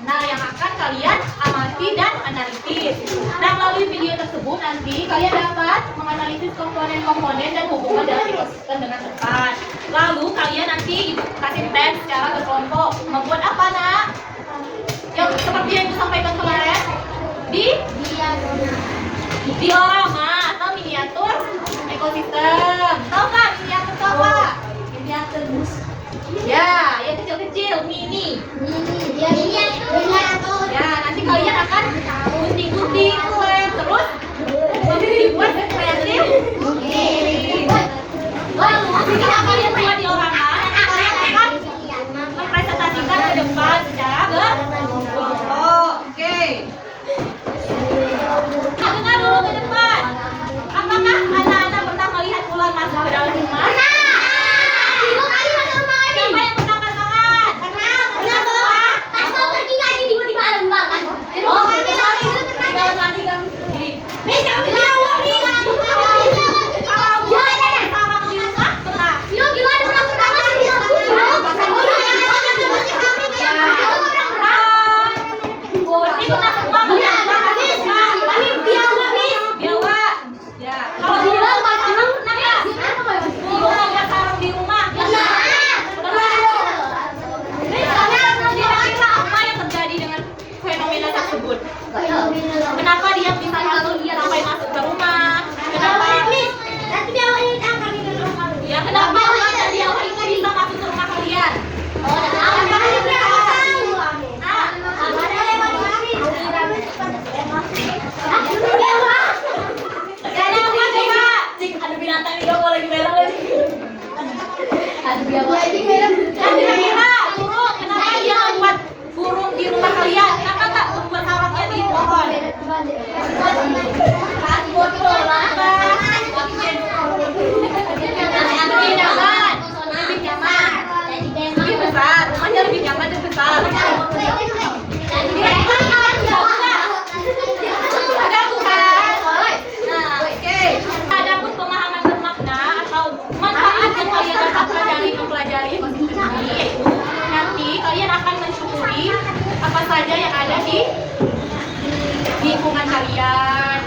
Nah, yang akan kalian amati dan analisis. Nah, melalui video tersebut nanti kalian dapat menganalisis komponen-komponen dan hubungan dalam ekosistem dengan tepat. Lalu kalian nanti ibu kasih tes secara berkelompok. Membuat apa, Nak? Yang seperti yang ibu sampaikan kemarin diorama atau miniatur ekosistem. Tahu nggak miniatur itu apa? Miniatur bus. Ya, yang kecil-kecil, mini. Ya, nanti kalian akan gunting-gunting, lem, terus dibuat kreatif. Lalu setelah kalian buat diorama, nanti kalian akan mempresentasikan ke depan secara berkelompok. Oke. Dengar dulu ke depan. Apakah anak-anak pernah melihat ular masuk ke dalam rumah? Siapa yang pernah angkat tangan? Oh, ini lagi di dalam lagi kan. Kenapa dia bisa masuk sampai masuk ke rumah? Kenapa? Ya, kenapa ular dan biawak itu bisa masuk ke rumah kalian? Ada binatang di bawah lagi merah lagi. Ada biawak lagi merah. Kira-kira burung, kenapa dia membuat burung di rumah kalian? Kenapa tak membuat sarangnya di pohon? Lebih nyaman. Lebih besar. Rumahnya lebih nyaman dan besar. Ada bukan? Nah, oke. Adapun pemahaman bermakna atau manfaat yang kalian dapatkan dari mempelajari ekosistem ini, yaitu nanti kalian akan mensyukuri apa saja yang ada di lingkungan kalian,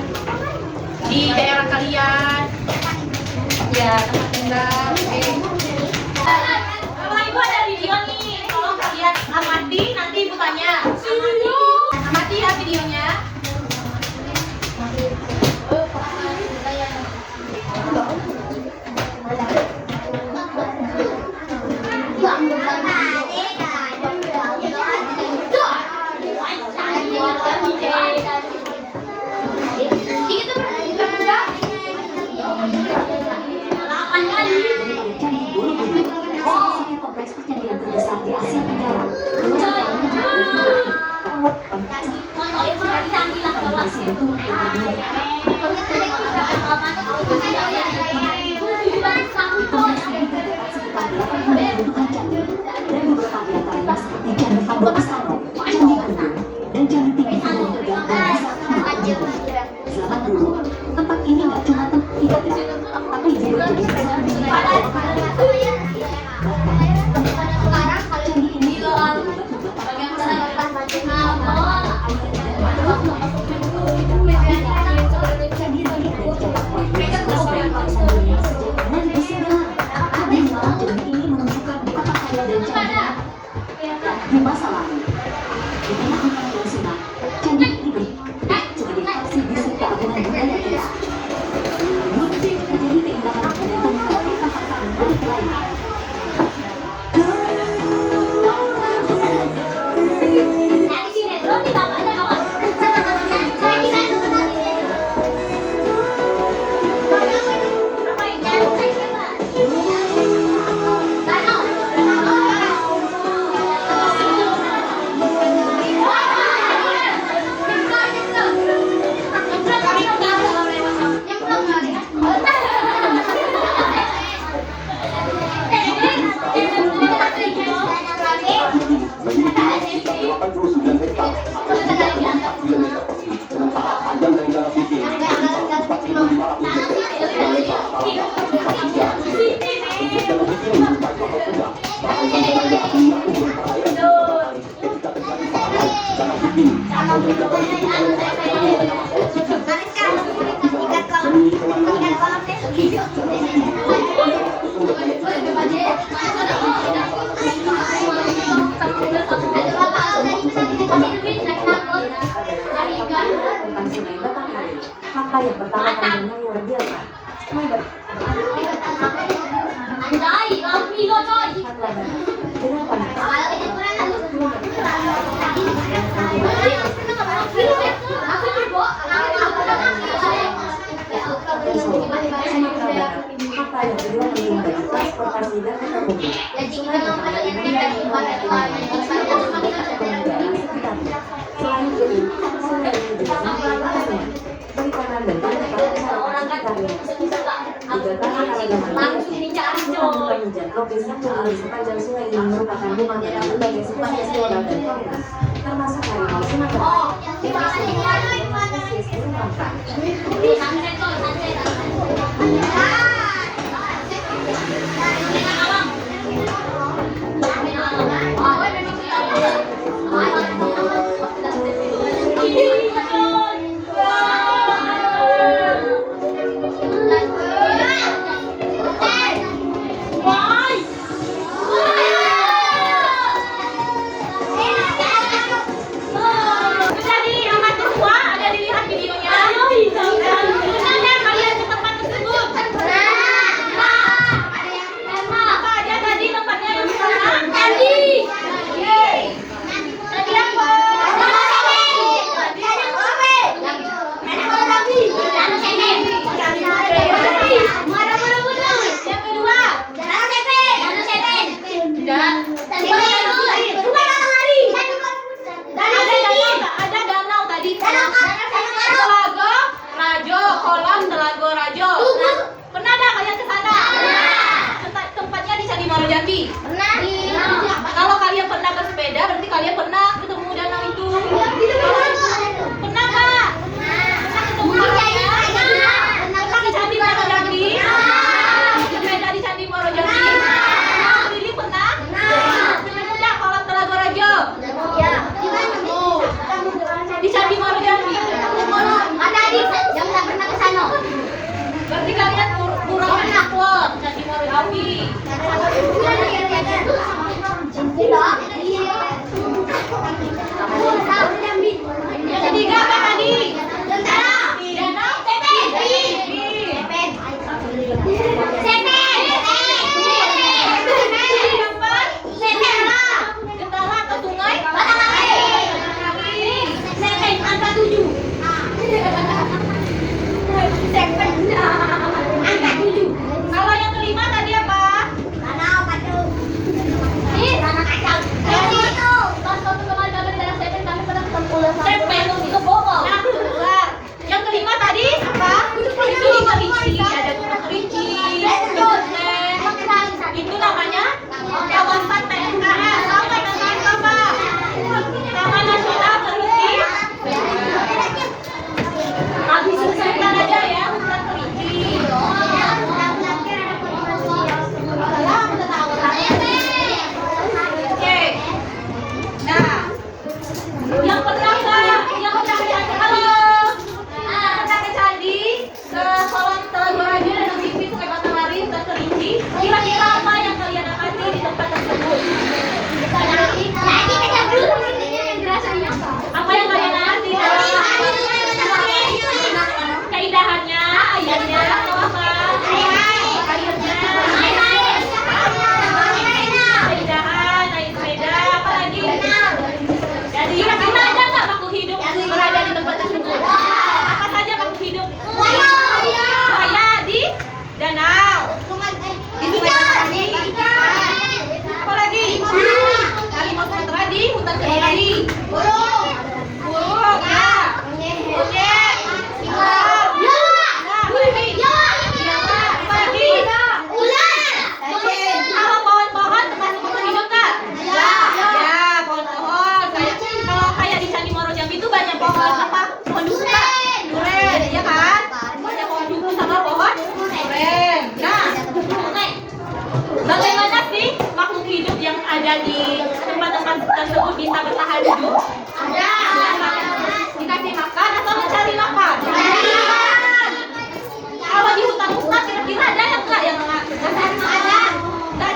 di daerah kalian, ya tempat tinggal. Bapak Ibu ada video nih, tolong kalian amati, nanti Ibu tanya. Amati ya videonya. Tempat ini nggak cuma tempat kita tapi juga di masa lalu. Di tengah hutan dan sungai, candi ini sebagai saksi bisu keagungan budaya kita. Dulu juga menjadi keindahan dan tempat dari lainnya. Tentang Sungai Batanghari, fakta yang pertama panjangnya luar biasa. Sungai Batanghari fakta yang kedua penting bagi transportasi dan ekonomi. Sungai Batanghari selain itu, sungai ini juga memiliki pertanian, perikanan dan banyak masyarakat sekitarnya. Juga tanah kalagaman Kabupaten Tropis yang mengalir sepanjang sungai ini merupakan rumah bagi berbagai spesies flora dan fauna, termasuk harimau Sumatera. Spesies burung bangka. Jambi. Kalau kalian pernah bersepeda, berarti kalian pernah ketemu danau itu. Pernah nggak? Pernah ketemu danaunya? Pernah di Candi Muaro Jambi? Bersepeda di Candi Muaro Jambi? Lili pernah? Udah kolam Telaga Rajo? Di Candi Muaro Jambi? Ada di yang nggak pernah ke sana. Berarti kalian kurang enak loh Candi Muaro Jambi. Yang ketiga apa tadi? Danau. Gentara atau sungai? Sepen angka 7. Kalau yang kelima tadi apa? Sepen itu bohong. Nah, keluar. Yang kelima tadi apa? Itu Kerinci. Ada Gunung Kerinci. Itu namanya kawasan TNKS. Apa namanya apa? Taman Nasional Kerinci. Habis sebentar aja ya, hutan Kerinci. Oke. Nah, yang pernah ke Candi, halo. Yang pernah ke Candi, ke kolam Telaga Rajo dan Mimpi Sungai Batanghari, hutan Kerinci. Kira-kira apa yang kalian amati di tempat tersebut? Apa yang kalian amati? Keindahannya, airnya, atau apa? Airnya. Keindahan, naik sepeda, apa lagi? Jadi kira-kira ada nggak makhluk hidup berada di tempat tersebut? Apa saja makhluk hidup? Buaya di danau. Di Sungai Batanghari. Apa lagi? Harimau Sumatera di hutan Kerinci. Burung ya. Monyet. Nah, apa lagi? Apa lagi? Kalau pohon-pohon termasuk makhluk hidup nggak? Ya, pohon-pohon. Kalau kayak di Candi Muaro Jambi itu banyak pohon apa? Pohon duku Kak? Duren, ya kan? Banyak pohon duku sama pohon duren. Nah, bagaimana sih makhluk hidup yang ada di tempat-tempat tersebut bisa bertahan hidup? Dikasih makan atau mencari makan? Kalau di hutan-hutan kira-kira ada yang enggak yang nggak cari makan? Nggak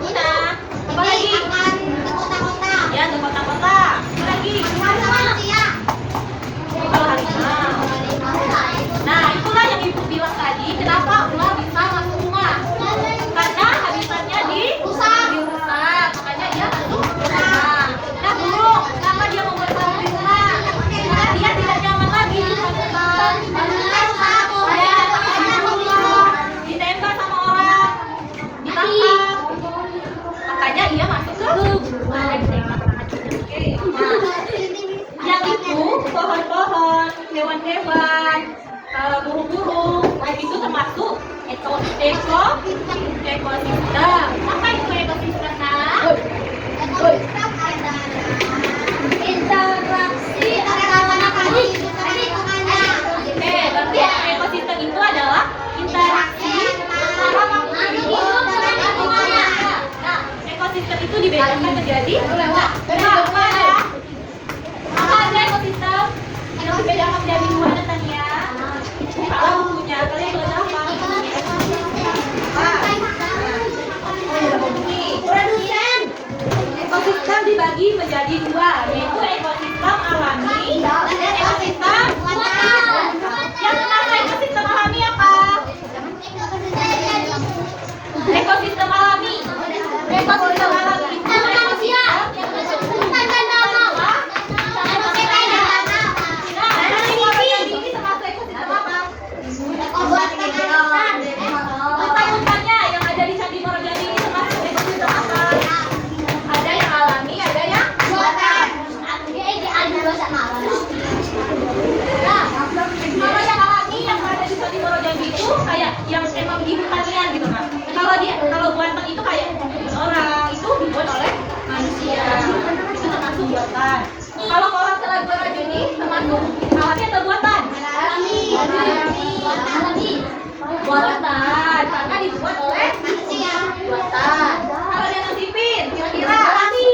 Guna. Apa lagi? Akan ke kota-kota. Ya, ke kota-kota. Apa lagi? Sama manusia. Kalau harimau. Nah, itulah yang ibu bilang tadi. Kenapa ular bisa masuk rumah? Karena habitatnya dirusak. Makanya dia masuk rumah. Nah, burung, kenapa dia membuat sarang di rumah? Karena dia tidak nyaman lagi di rumah. Ditembak sama orang, ditangkap. Makanya ia masuk ke rumah. Oke. Nah, yang itu pohon-pohon, hewan-hewan, burung-burung, itu termasuk ekosistem. Apa itu ekosistem? Nah, Interaksi antara berarti ekosistem itu adalah interaksi antara makhluk hidup dengan lingkungannya. Nah, ekosistem itu dibedakan menjadi apa ya? Apa aja ekosistem yang dibedakan menjadi dua Natania? Kalau bukunya kalian belajar apa? produsen. Ekosistem dibagi menjadi dua, yaitu ekosistem alami dan ekosistem buatan. Yang pertama ekosistem alami apa? Ekosistem alami. Ekosistem alami itu Manusia. Bukan danau. Nah, nanti kalau yang ini termasuk ekosistem apa? Hutan-hutannya yang ada di Candi Morojadi ini termasuk ekosistem apa? Ada yang alami, ada yang buatan. Nah, kalau yang alami yang ada di Candi Morojadi itu kayak yang emang di hutannya gitu kan. Kalau buatan itu kayak orang itu dibuat oleh manusia. Itu termasuk buatan. Kalau orang Raja ini termasuk alami atau buatan? Buatan, karena dibuat oleh buatan. Kalau dia nasipin, kira-kira alami.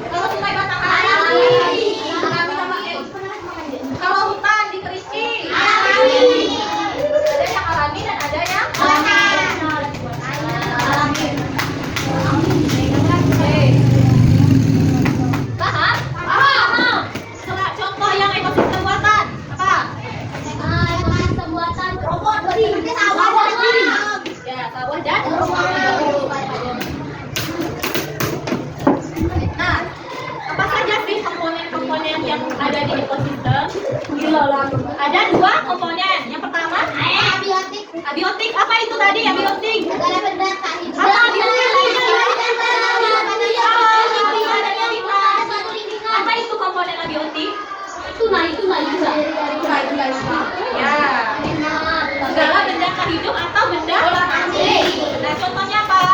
Kalau sungai Batanghari, alami namanya. Kalau hutan di Kerinci, ada yang alami dan ada yang alami. Oke. Paham? Paham. Coba contoh yang ekosistem buatan. Apa? Ya, sawah dan Nah, apa saja sih komponen-komponen yang ada di ekosistem? Ada dua komponen. Yang pertama, abiotik. Apa itu tadi abiotik? Apa abiotik? Apa itu komponen abiotik? Tunai juga. Ya, segala benda hidup atau benda mati. Nah, contohnya apa?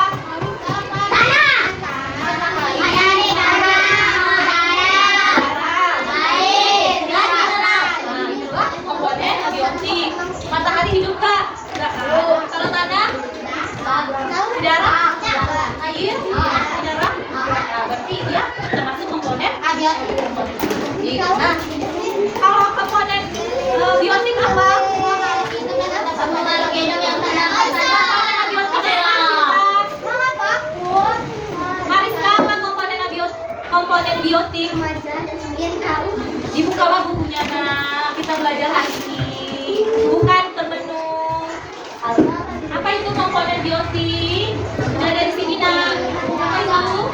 Komponen abiotik. Matahari hidup kah? Enggak. Kalau tanah? Udara? Air? Udara? Nah, berarti dia termasuk komponen abiotik. Nah, kalau komponen biotik apa? Mariska, apa komponen biotik? Dibukalah bukunya, nah kita belajar hari ini. Bukan termenung. Apa itu komponen biotik? Sudah ada di sini nak. Apa itu?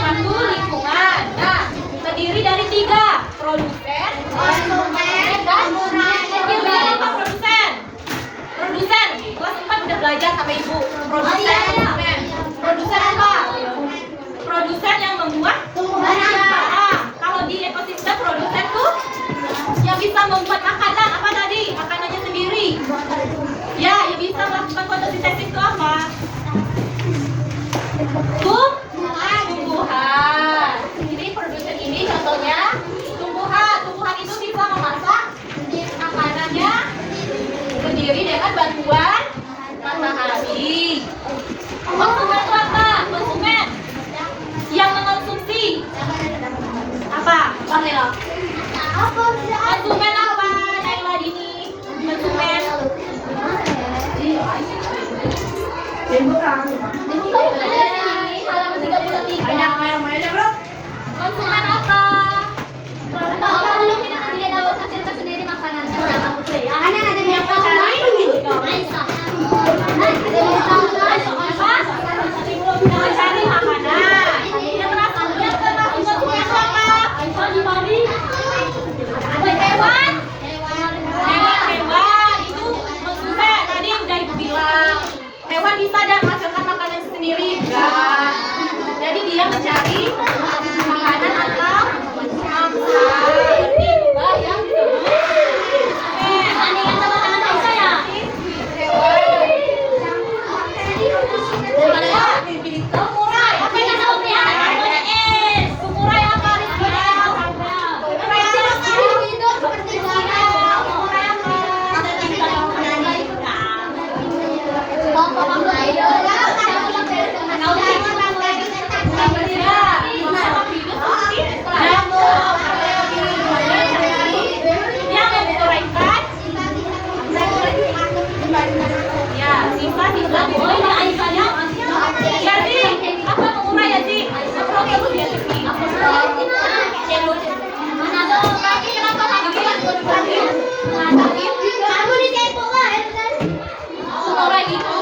Satu, lingkungan. Nah, terdiri dari tiga: produsen, dan apa produsen? Kelas 4 udah belajar sama ibu. Produsen apa? Produsen yang membuat kalau di ekosistem produsen tuh yang bisa membuat makanan. Apa tadi? Makanannya sendiri. Ya, yang bisa melakukan fotosintesis itu apa? Tumbuhan. Jadi produsen ini contohnya tumbuhan. Tumbuhan itu bisa memasak makanannya sendiri dengan bantuan matahari. Konsumen itu apa? Konsumen yang mengonsumsi apa? Naila. Konsumen apa? Naila Dini. Konsumen Halaman 33. Konsumen apa? Kalau kita tidak dapat hasilkan sendiri makanan. Ada yang main gitu. Aisyah. Mencari makanan. Yang merasa apa? Aisyah di Bali. Hewan. Hewan itu maksudnya tadi udah ibu bilang. Hewan bisa dan menghasilkan makanan sendiri. Enggak. Jadi dia mencari makanan atau mangsa. Tiba yang disebut Ada yang sama dengan Aisyah ya? Sumurai. Apa yang kamu lihat? Sumurai apa? Yang menguraikan. Ya, sifat Islam. Oh, ini Aisyahnya. Jadi, apa mengurai ya, Ci? Apa yang dia sih? Kenapa Kamu di tempo lah. mengurai itu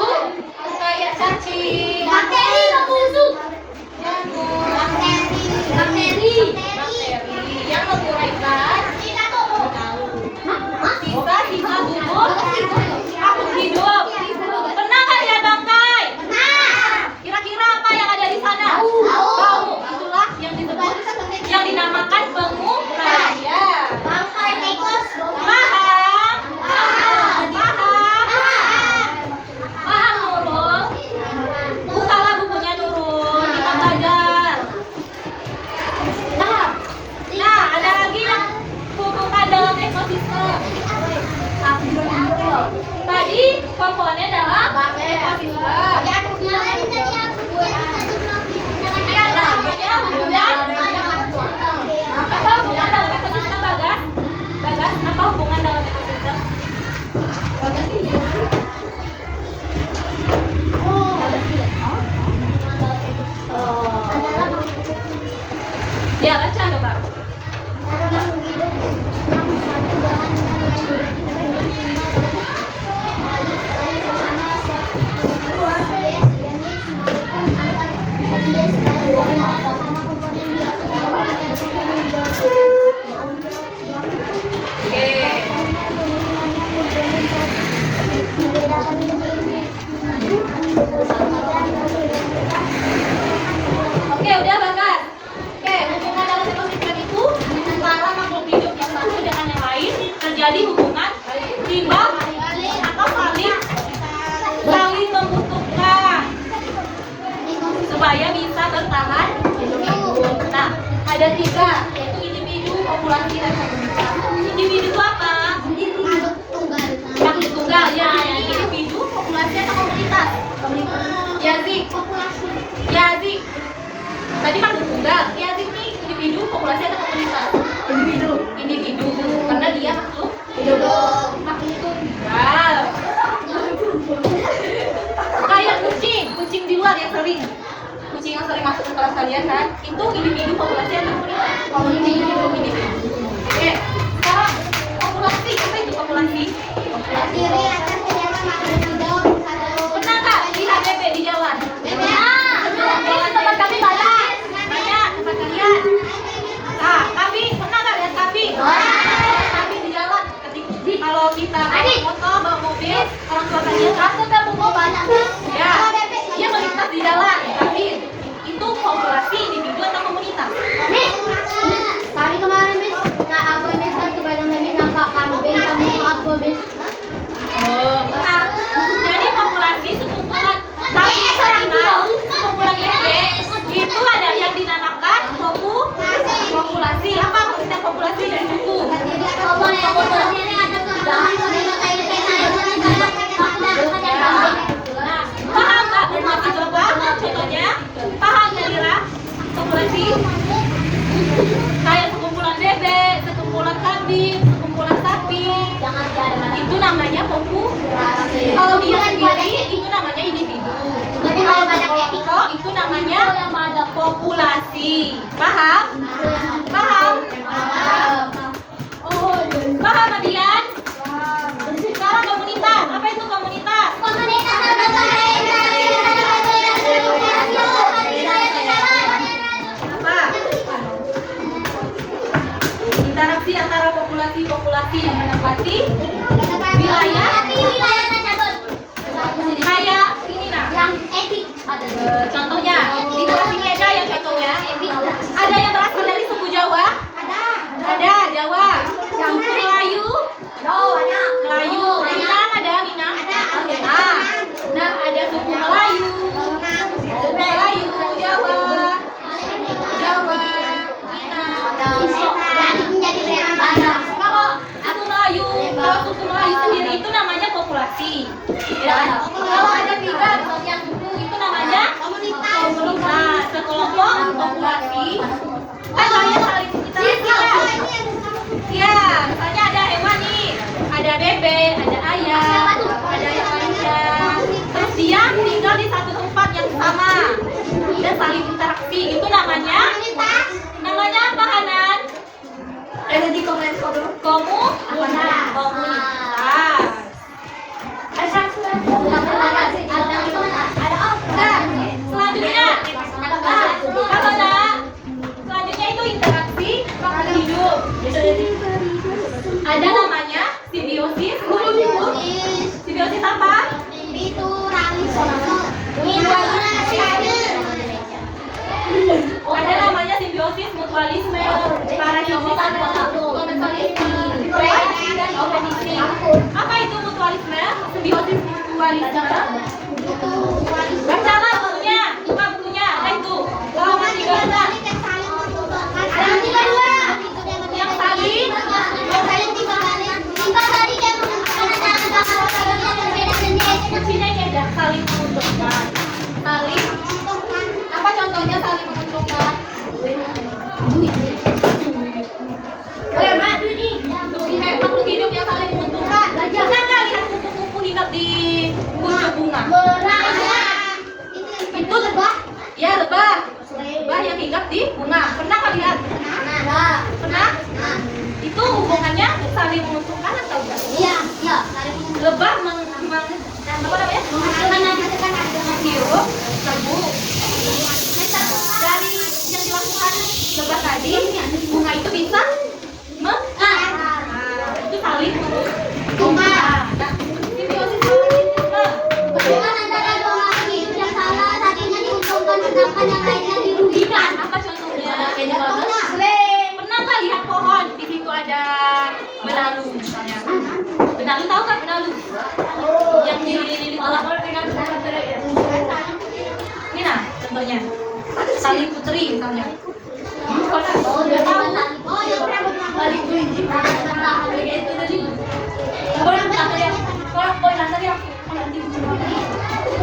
kayak cacing, Bakteri membusuk. jamur, Bakteri. yang menguraikan sifat sifat tubuh makhluk hidup. Pernah nggak lihat bangkai? Kira-kira apa yang ada di sana? Tahu. Itulah yang disebut, yang dinamakan pengurai. Ya. Bangkai tikus. Paham? Paham Nurul? Bukalah bukunya Nurul, kita belajar. Nah, ada lagi yang hubungan dalam ekosistem. Tadi komponen dalam ekosistem. Ya, namanya hubungan. Apa hubungan dalam ekosistem, Bagas? Bagas, apa hubungan dalam ekosistem? Ya, baca coba. Oke, udah Bagas. Oke, hubungan dalam ekosistem itu antara makhluk hidup yang satu dengan yang lain terjadi hubungan timbal atau saling membutuhkan supaya bisa bertahan hidup. Nah, ada tiga, yaitu individu, populasi, dan komunitas. Individu itu apa? Makhluk tunggal, ya. Individu, populasi, atau komunitas? Yazik. Yazik. Tadi makhluk tunggal. Yazik nih individu, populasi, atau komunitas? Individu. Karena dia makhluk makhluk tunggal. Kayak kucing di luar yang sering. Kucing yang sering masuk ke kelas kalian kan? Itu individu, populasi, atau komunitas? Individu. Oke, sekarang populasi. Apa itu populasi? Pernah nggak di HDP di jalan? Tempat kami banyak. Banyak tempat kalian. Nah, kami pernah nggak lihat kami? Kami di jalan. Kalau kita bawa motor, bawa mobil, orang tua kalian takut kan bawa banyak. Ya, dia melintas di jalan. Kami itu populasi individu atau komunitas? Kami kemarin bis, aku ini kan kebayang lagi nampak kambing, kamu aku bis. Oh, nah, namanya populasi. Paham? Paham? Paham, Adian? Sekarang komunitas. Apa itu komunitas? Apa? Interaksi antara populasi yang menempati wilayah. Kayak ini nah. Contohnya, di kelas ini ada yang contohnya. Ada yang berasal dari suku Jawa? Ada, Jawa. Suku Melayu? Melayu. Minang ada, Minang? Nah, ada suku Melayu. Melayu, Jawa. Jawa, Minang. Kalau suku Melayu sendiri itu namanya populasi. Ya. Kalau ada 3 bagian suku itu namanya komunitas. Sekelompok populasi. Kan kalian saling interaksi. Ya, misalnya ada hewan nih, ada bebek, ada ayam, ada yang lainnya. Terus dia tinggal di satu tempat yang sama dan saling interaksi. Itu namanya apa, Hanan? Di komen dulu. Komunitas. Nah, selanjutnya selanjutnya itu interaksi makhluk hidup. Ada namanya simbiosis. Simbiosis apa? Ada namanya simbiosis, mutualisme, parasitisme, komensalisme, dan openisme. Apa itu mutualisme? Simbiosis, mutualisme. Bacalah bukunya, buka bukunya. Ada itu. Halaman 13. Yang saling. Kuncinya ini ada saling menguntungkan. Saling. Apa contohnya saling menguntungkan? Makhluk hidup yang saling menguntungkan. Pernah nggak lihat kupu-kupu hinggap di pucuk bunga? Itu lebah. Ya, lebah. Lebah yang hinggap di bunga. Pernah nggak lihat? Pernah? Itu hubungannya saling menguntungkan atau enggak? Lebah apa namanya? Menghirup serbuk. Dari yang dilakukan lebah tadi, bunga itu bisa itu saling menguntungkan. Nah, simbiosis parasitisme. Dirugikan. Apa contohnya? Pernah nggak lihat pohon? Di situ ada benalu misalnya. Benalu tahu kan benalu? Yang dililit oleh ini nah contohnya tali putri misalnya.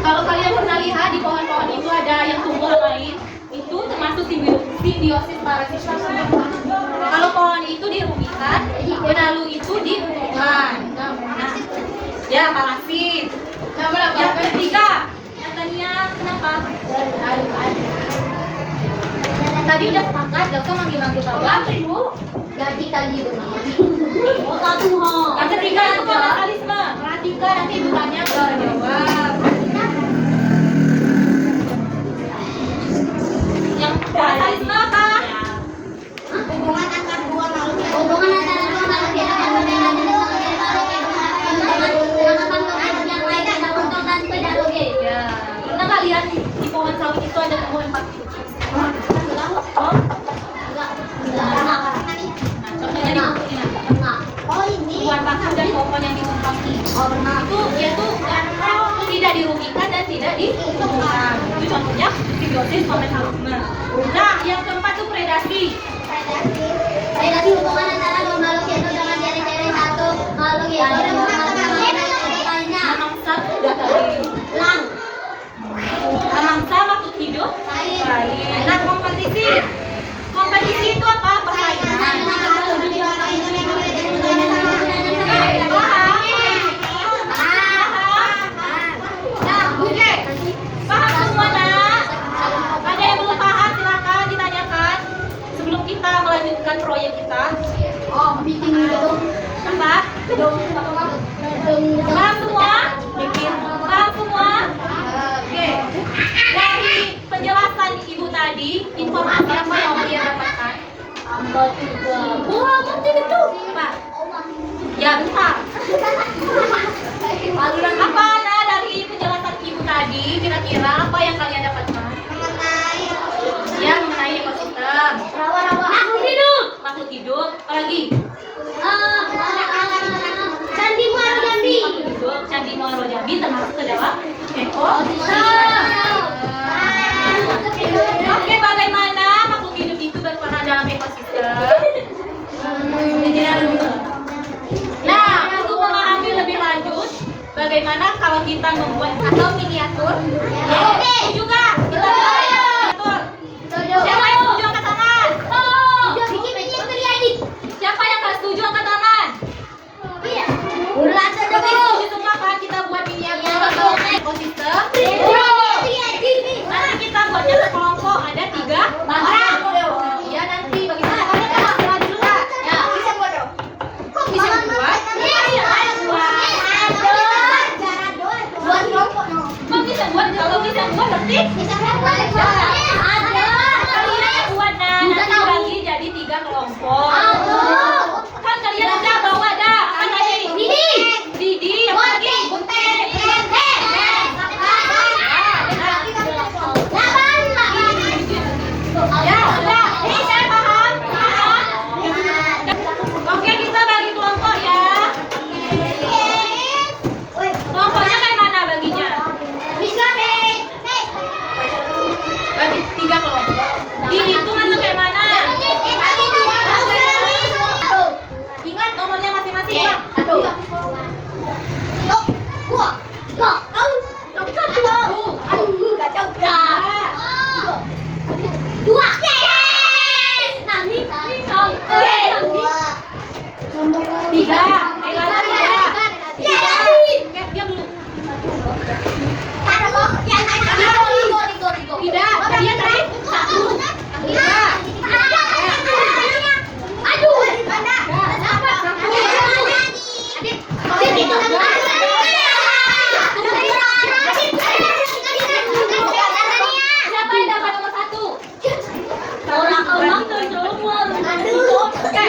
Kalau kalian pernah lihat di pohon-pohon itu ada yang tumbuh lain, itu termasuk simbiosis parasitisme. Kalau pohon itu dirugikan, benalu itu diuntungkan. Nah, ya parasit. Yang ketiga, yang tadinya kenapa? Tadi udah sepakat, gak usah manggil-manggil bapak. Gaji Yang ketiga itu komensalisme. Perhatikan nanti bukannya jawab. Yang komensalisme apa? Hubungan antara dua makhluk hidup yang berbeda yang lain ada untung dan tidak rugi. Ya. Pernah nggak lihat di pohon sawit itu ada tumbuhan 4 biji? Nah, contohnya di buku ini. Buah paku dan pohon yang ditumpangi. Itu dia tuh tidak dirugikan dan tidak diuntungkan. Itu contohnya simbiosis komensalisme. Nah, yang keempat itu predasi. Predasi hubungan antara dua makhluk hidup dengan ciri-ciri satu makhluk hidup dan lainnya. Memangsa sudah tadi. Memangsa makhluk hidup lain. Nah, kompetisi. Kompetisi itu apa? Persaingan. Paham semua nak? Wah, mati itu. Pak. Ya, bentar. Apa nah dari penjelasan ibu tadi, kira-kira apa yang kalian dapatkan? Ya, mengenai ekosistem. Makhluk hidup. Makhluk hidup. Apa lagi? Candi Muaro Jambi. Makhluk hidup. Candi Muaro Jambi termasuk ke dalam ekosistem. Oke, bagaimana makhluk hidup itu berperan dalam ekosistem? Nah, untuk memahami lebih lanjut, bagaimana kalau kita membuat atau miniatur? Oke, juga. Kita miniatur. Siapa yang setuju angkat tangan? Siapa yang nggak setuju angkat tangan? Setuju semua kan kita buat miniatur atau ekosistem? Nanti kita buatnya sekelompok, ada 3 orang. Ya nanti bagaimana? Kalian kan masalah dulu nggak? Ya. Kok bisa buat? Iya, ayo buat. Kok bisa buat? Kalau bisa buat berarti kalian buat nah nanti bagi jadi 3 kelompok. Kan kalian udah bawa dah. Apa tadi? Didi, yang lagi? Ya, sudah. Ini saya paham. Oke, kita bagi kelompok ya. Kelompoknya kayak mana baginya? Bagi 3 kelompok. Dihitung atau kayak mana? Ingat nomornya masing-masing, Bang. Tiga. Diam dulu. Tidak. Dia tadi 1. Siapa yang dapat nomor 1? Orang-orang semua. Oke.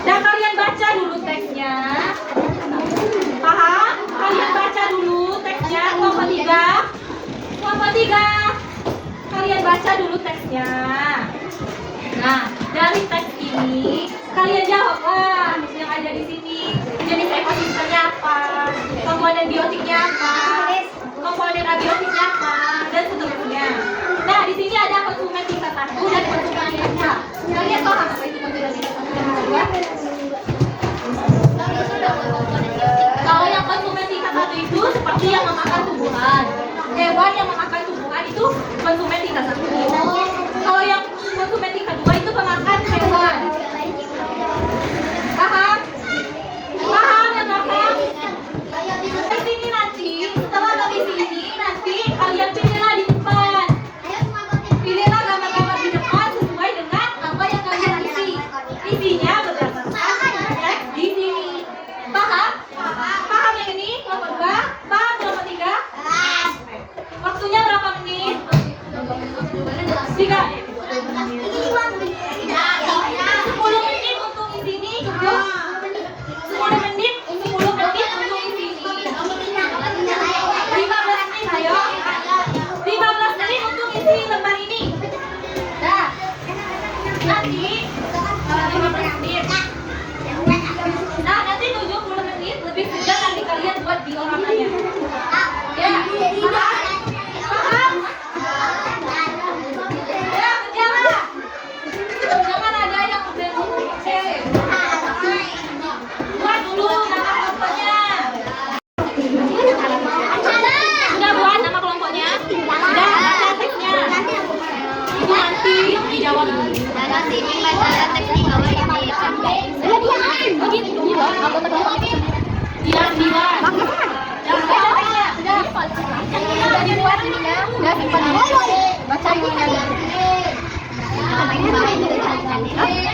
Dan kalian baca dulu teksnya. Paham? Kalian baca dulu teksnya. Kelompok 3. Kelompok 3. Kalian baca dulu teksnya. Nah, dari teks ini kalian jawablah yang ada di sini. Jenis ekosistemnya apa? Komponen biotiknya apa? Komponen abiotiknya apa? Dan seterusnya. Nah, di sini ada konsumen tingkat 1 dan konsumen tingkat 2. Kalian paham apa itu konsumen tingkat 1 dan 2? Kalau yang konsumen tingkat 1 itu seperti yang memakan tumbuhan. Hewan yang memakan tumbuhan itu konsumen tingkat 1. Kalau yang konsumen tingkat 2 itu pemakan hewan. Paham? Paham ya kakak? Di sini nanti, setelah dari sini nanti kalian pilihlah di depan. Pilihlah gambar-gambar di depan sesuai dengan apa yang kalian isi. Isinya berdasarkan teks di sini. Paham? Paham yang ini? Kelompok 2? Paham kelompok 3? Waktunya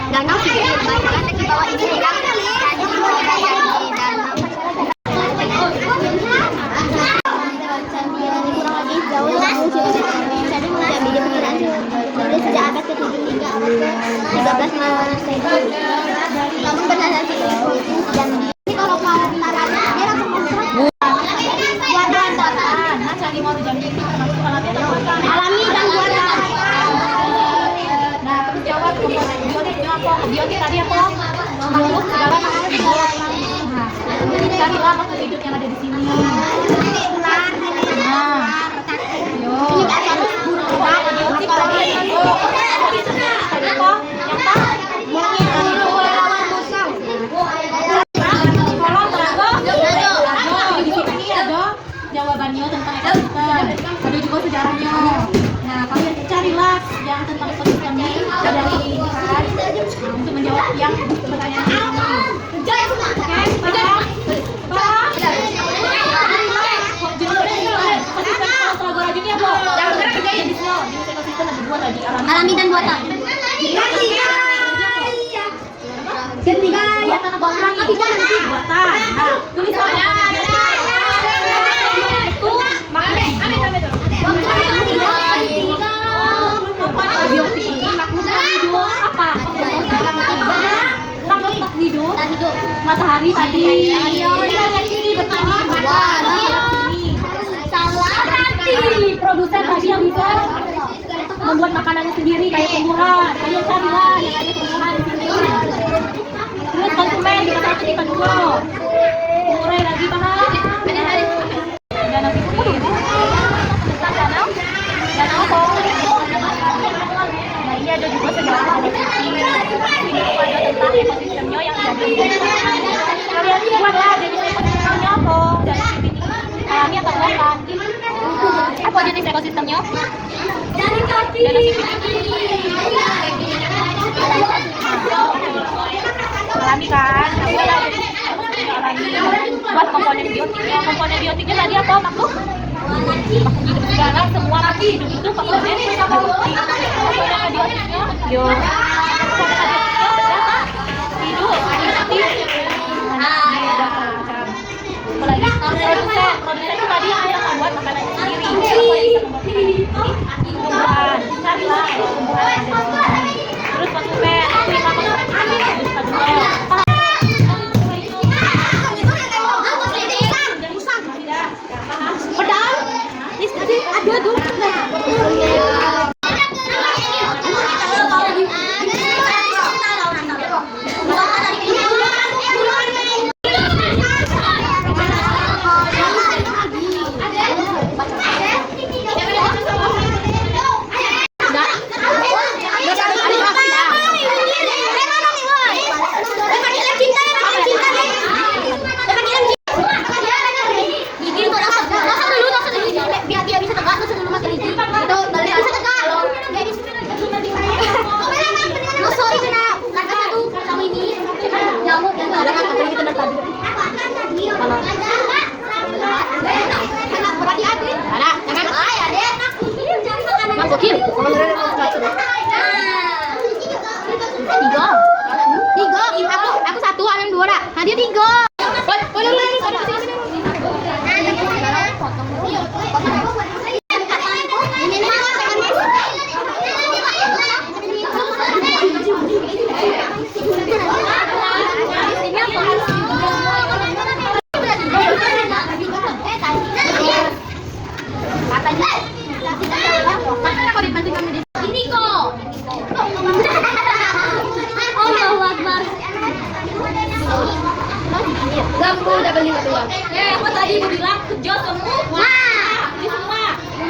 Danau sih banyak di bawah ini kan. Sejak abad ke-7 hingga abad ke-13 Masehi. Namun berdasarkan dan ini kalau pentaranya dia langsung alami dan buatan. Nah, terus jawab komponen biotiknya apa? Biotik tadi apa? Makhluk segala makhluk hidup. Nah, carilah makhluk hidup yang ada di sini. Nah, yo. Biotik tadi. Tadi apa? Yang tak? Kalau terago, di sini ada jawabannya tentang ekosistem. Ada juga sejarahnya. Nah, kalian carilah yang tentang ekosistem ini dari kan untuk menjawab yang pertanyaan ini. Oke, paham? Paham? Ekosistem Telaga Rajuni apa? Yang benar kerjain di sini. Jenis ekosistem ada dua tadi, Alami dan buatan. Ketiga, ya tanah bangunan ketiga nanti buatan. Nah, tulisannya itu makhluk hidup. Biotik makhluk hidup apa? Makhluk hidup. Matahari tadi. Ini produsen tadi yang bisa membuat makanannya sendiri kayak tumbuhan. Kalian carilah yang ada tumbuhan di sini. Terus konsumen kita cari kita juga. Urai lagi paham? Danau itu tentang danau. Danau apa? Nah, ini ada juga sejarah dari sini. Ini ada tentang ekosistemnya yang ada di sini. Kalian buatlah jenis ekosistemnya apa? Dan ini alami atau buatan? Apa jenis ekosistemnya? Dari kaki. Alami kan? Alami. Buat komponen biotiknya. Komponen biotiknya tadi apa? Makhluk hidup segala, semua makhluk hidup itu komponen biotik. Komponen biotiknya, yo. Komponen biotiknya berapa? Hidup, aktif. Nah, ada macam. Apalagi produsen itu tadi yang bisa membuat makanan sendiri. Apa yang bisa membuat makanan sendiri? Tumbuhan, carilah tumbuhan yang ada di sini. Terus konsumen, terima konsumen bisa juga. Padahal, ada tuh. Aku satu, yang dua dah. Nah, dia tiga. Lampu udah beli satu bang. Apa tadi mau bilang kerja semua? Ini semua.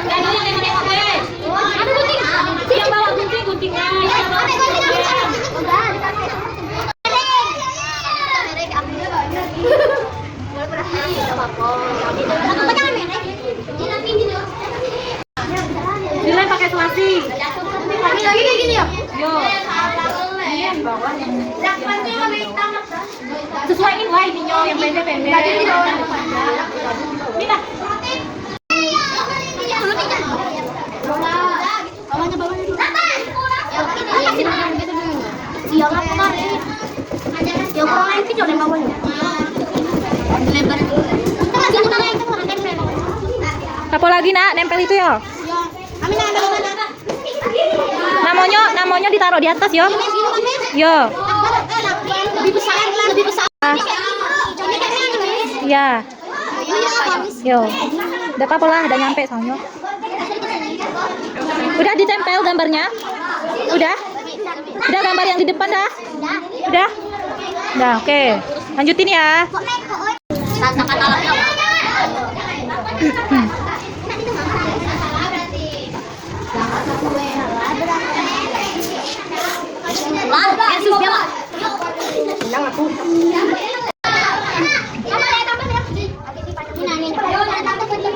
Dan ini yang nenek. Ada gunting. Yang bawa guntingnya. Nilai pakai selasi. Ini lagi kayak gini ya? Yo. Ini yang bawah yang sesuaiin lah ininya yang pendek-pendek. Ini lah. Apa lagi nak? Nempel itu ya? Amin ambil mana? Namanya ditaruh di atas ya? Yo. Lebih besar, lebih besar. Ya. Yo. Udah apa lah, udah nyampe soalnya. Udah ditempel gambarnya? Udah? Udah gambar yang di depan dah? Udah? Udah, oke. Lanjutin ya.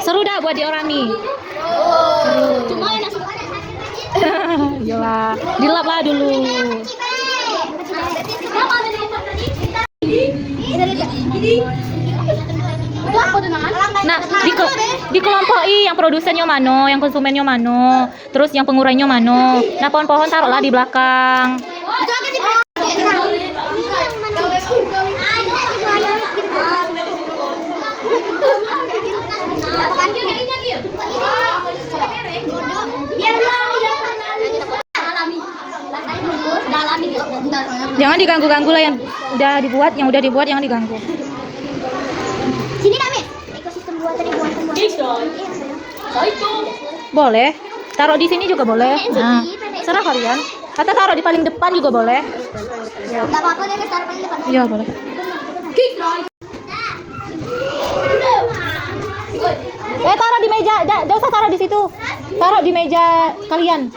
Seru dah buat diorami. Cuma yang nasi Yolah, dilap lah dulu. Nah, dikelompoki yang produsennya mano, yang konsumennya mano, terus yang pengurainya mano. Nah, pohon-pohon taruhlah di belakang. Jangan diganggu-ganggu lah yang udah dibuat jangan diganggu. Sini Damit. Ekosistem buatan ribuan tumbuhan. Boleh. Taruh di sini juga boleh. Nah, serah kalian. Kata taruh di paling depan juga boleh. Enggak apa-apa deh, taruh paling depan. Iya, boleh. Taruh di meja. Jangan usah taruh di situ. Taruh di meja kalian.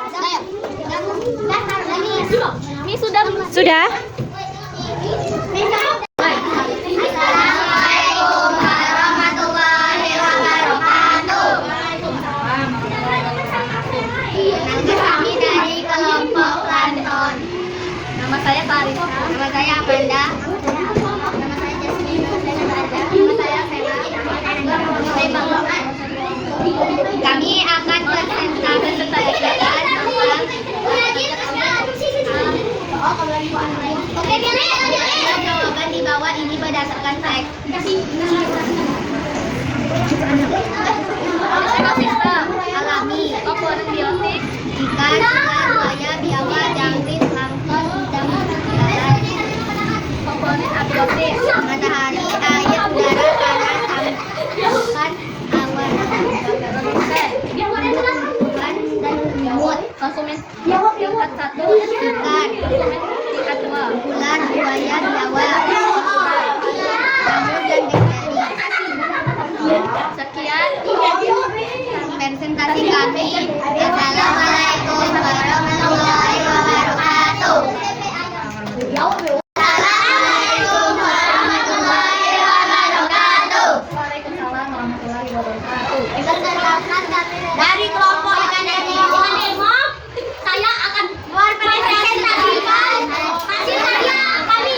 Ini sudah. Sudah? Kami dari kelompok Planton. Nama saya Faris. Nama saya Amanda. Nama saya Jasmine. Nama saya Sela. Kami akan presentasi tentang jawaban di bawah ini berdasarkan teks. Alami, komponen biotik, ikan, buaya, biawak, jangkrik, plankton, udang, darat. Komponen abiotik, matahari, air, udara, panas, awan, tumbuhan, dan lumut. Konsumen tingkat 1, ikan. Tingkat 2, ular, buaya, biawak, jamur, dan bakteri. Sekian presentasi kami. Assalamualaikum warahmatullahi wabarakatuh. Assalamualaikum warahmatullahi wabarakatuh. Waalaikumsalam warahmatullahi wabarakatuh. Dari kelompok ikan dan ikan, saya akan mempresentasikan hasil karya kami.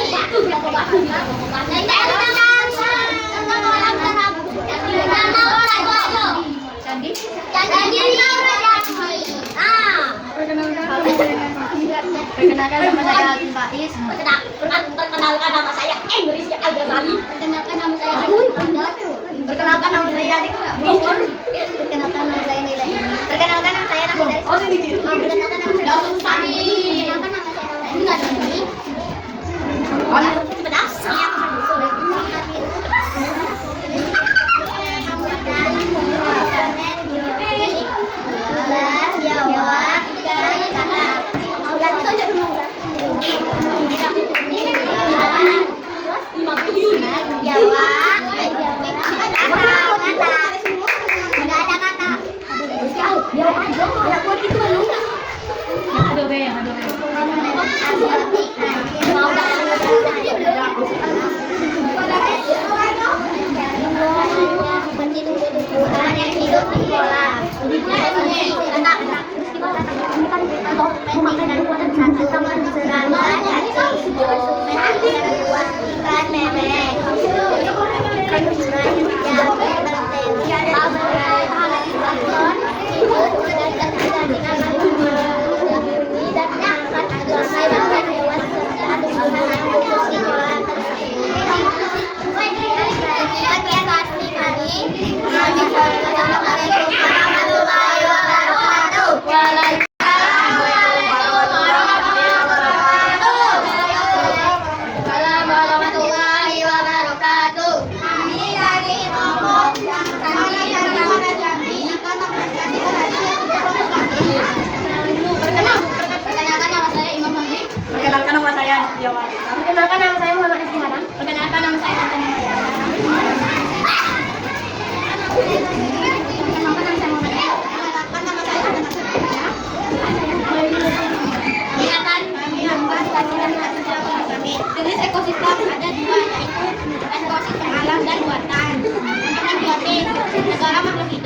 Perkenalkan nama saya Alvin Faiz. Perkenalkan nama saya Indonesia Al-Ghazali. Perkenalkan nama saya Perkenalkan nama saya Perkenalkan nama saya Nila. Perkenalkan nama saya Nafida. Perkenalkan nama saya Sani. Perkenalkan nama saya Nila. Pedas. Jawa,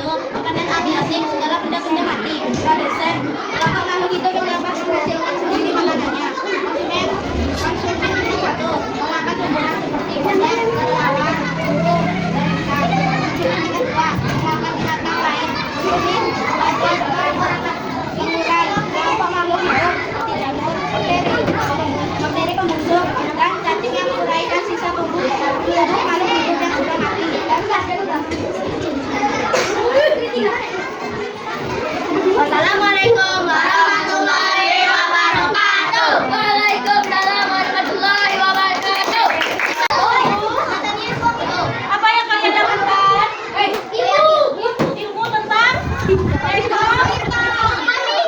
hidup. Makanan asing, segala benda-benda mati. Produsen, kalau makhluk hidup yang dapat menghasilkan sendiri makanannya. Konsumen, konsumsi sesuatu, memakan tumbuhan seperti buah, kelelawar, burung, dan ikan. Yang kedua, memakan binatang lain. Kucing, badak, orang inuran, kelompok makhluk hidup seperti jamur, bakteri pembusuk, dan cacing yang menguraikan sisa tubuh makhluk hidup yang sudah mati. Wassalamualaikum warahmatullahi wabarakatuh. Waalaikumsalam warahmatullahi wabarakatuh. Apa yang kalian dapatkan? Ilmu tentang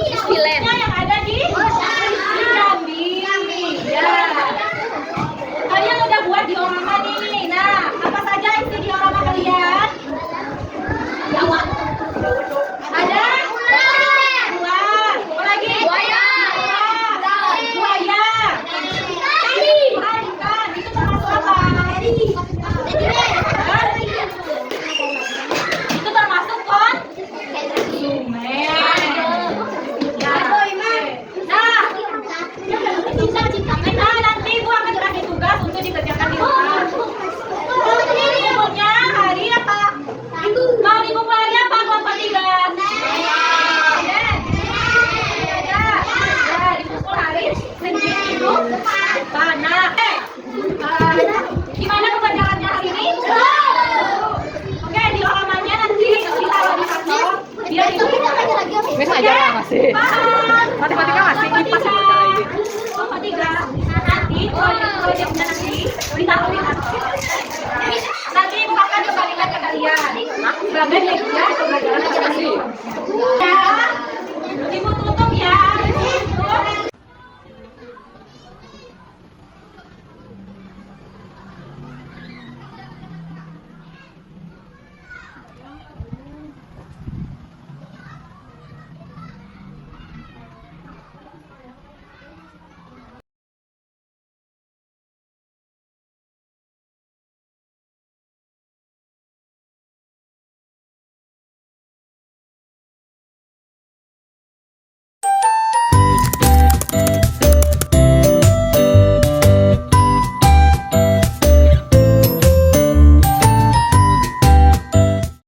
Istilahnya yang ada di Jambi. Ya. Kalian udah buat diorama nih. Nah, apa saja isi diorama kalian? Ada ular, apa lagi? Buaya. Ikan, itu termasuk apa? Itu termasuk konsumen. Nah, nanti Ibu akan kasih tugas untuk dikerjakan di rumah. Liburnya hari apa? Mau Ibu pelajari apa kelompok 3? Ya, dipukul hari Senin Minggu depan. Nah, gimana kepanjangannya hari ini? Oke, di halamannya nanti ditaruh di kantor. Biar itu Miss aja masih. Matematika masih IPA sih lagi. Kelompok 3 nanti proyeknya nanti ditaruh di kantor. Nanti Ibu akan kembalikan ke kalian. Sebagai media pembelajaran.